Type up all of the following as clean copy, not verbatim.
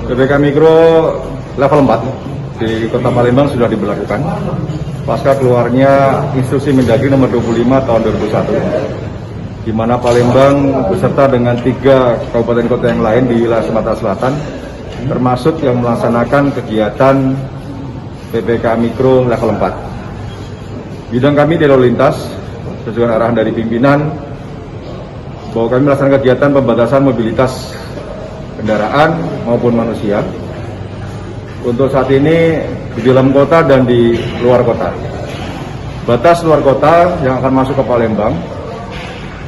PPKM Mikro level 4 di Kota Palembang sudah diberlakukan pasca keluarnya Instruksi Mendagri nomor 25 tahun 2001, di mana Palembang beserta dengan 3 kabupaten kota yang lain di wilayah Sumatera Selatan termasuk yang melaksanakan kegiatan PPKM Mikro level 4. Bidang kami di lalu lintas sesuai arahan dari pimpinan bahwa kami melaksanakan kegiatan pembatasan mobilitas kendaraan maupun manusia untuk saat ini di dalam kota dan di luar kota. Batas luar kota yang akan masuk ke Palembang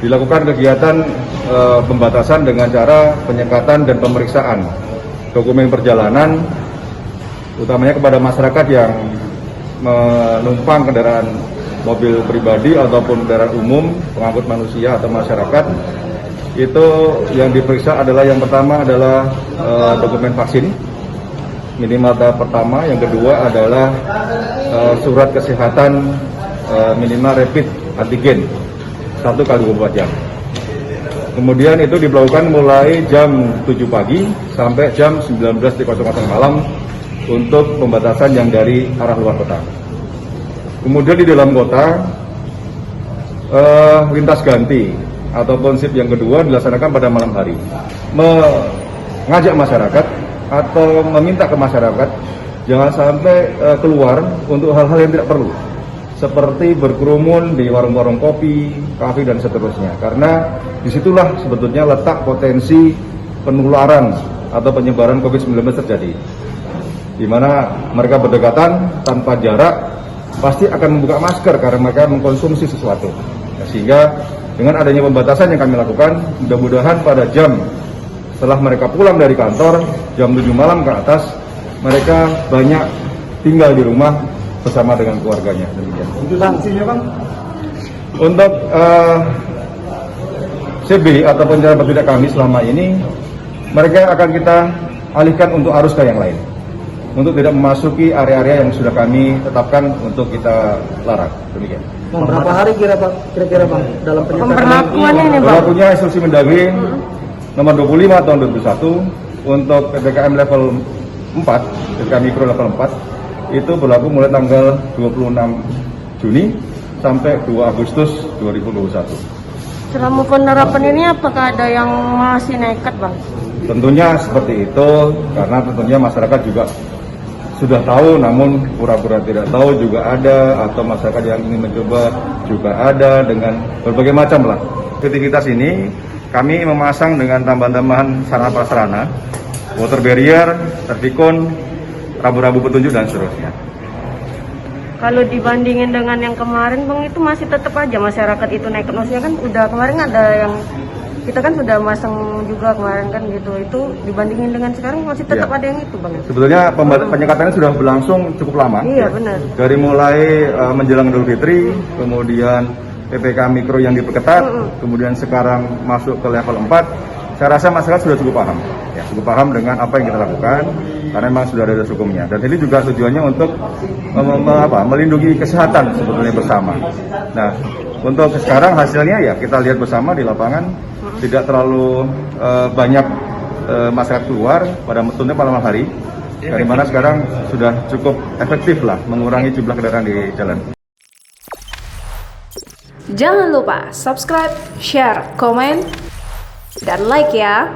dilakukan kegiatan pembatasan dengan cara penyekatan dan pemeriksaan dokumen perjalanan, utamanya kepada masyarakat yang menumpang kendaraan mobil pribadi ataupun kendaraan umum pengangkut manusia atau masyarakat. Itu yang diperiksa adalah yang pertama adalah dokumen vaksin minimal tahap pertama, yang kedua adalah surat kesehatan minimal rapid antigen 1 kali 24 jam. Kemudian itu dilakukan mulai jam 7 pagi sampai jam 19.00 malam untuk pembatasan yang dari arah luar kota. Kemudian di dalam kota lintas ganti ataupun shift yang kedua dilaksanakan pada malam hari, mengajak masyarakat atau meminta ke masyarakat jangan sampai keluar untuk hal-hal yang tidak perlu, seperti berkerumun di warung-warung kopi, kafe dan seterusnya, karena disitulah sebetulnya letak potensi penularan atau penyebaran COVID-19 terjadi, di mana mereka berdekatan tanpa jarak pasti akan membuka masker karena mereka mengkonsumsi sesuatu. Nah, sehingga dengan adanya pembatasan yang kami lakukan, mudah-mudahan pada jam setelah mereka pulang dari kantor, jam 7 malam ke atas, mereka banyak tinggal di rumah bersama dengan keluarganya. Untuk sanksinya, Bang? Untuk CB ataupun cara bertindak kami selama ini, mereka akan kita alihkan untuk arus ke yang lain, untuk tidak memasuki area-area yang sudah kami tetapkan untuk kita larang. Demikian. Berapa hari kira-kira Bang dalam pemberlakuannya ini, Bang? Berlakunya Instruksi Mendagri nomor 25 tahun 2001 untuk PPKM level 4, PPKM Mikro level 4 itu berlaku mulai tanggal 26 Juni sampai 2 Agustus 2021. Selama penerapan ini apakah ada yang masih nekat, Bang? Tentunya seperti itu, karena tentunya masyarakat juga sudah tahu namun pura-pura tidak tahu juga ada, atau masyarakat yang ingin mencoba juga ada, dengan berbagai macam lah. Aktivitas ini kami memasang dengan tambahan-tambahan sarana prasarana, water barrier, tertikun, rambu-rambu petunjuk dan seterusnya. Kalau dibandingin dengan yang kemarin, Bang, itu masih tetap aja masyarakat itu nekat. Maksudnya kan udah kemarin ada yang kita kan sudah masang juga kemarin kan gitu. Itu dibandingin dengan sekarang masih tetap ada yang itu, Bang. Sebetulnya penyekatannya sudah berlangsung cukup lama. Iya, benar. Dari mulai menjelang Idul Fitri, kemudian PPKM Mikro yang diperketat, kemudian sekarang masuk ke level 4. Saya rasa masyarakat sudah cukup paham, ya, cukup paham dengan apa yang kita lakukan, karena memang sudah ada hukumnya. Dan ini juga tujuannya untuk melindungi kesehatan sebetulnya bersama. Nah, untuk sekarang hasilnya ya kita lihat bersama di lapangan, tidak terlalu banyak masyarakat keluar pada malam hari, dari mana sekarang sudah cukup efektif lah mengurangi jumlah kendaraan di jalan. Jangan lupa subscribe, share, komen, dan like ya.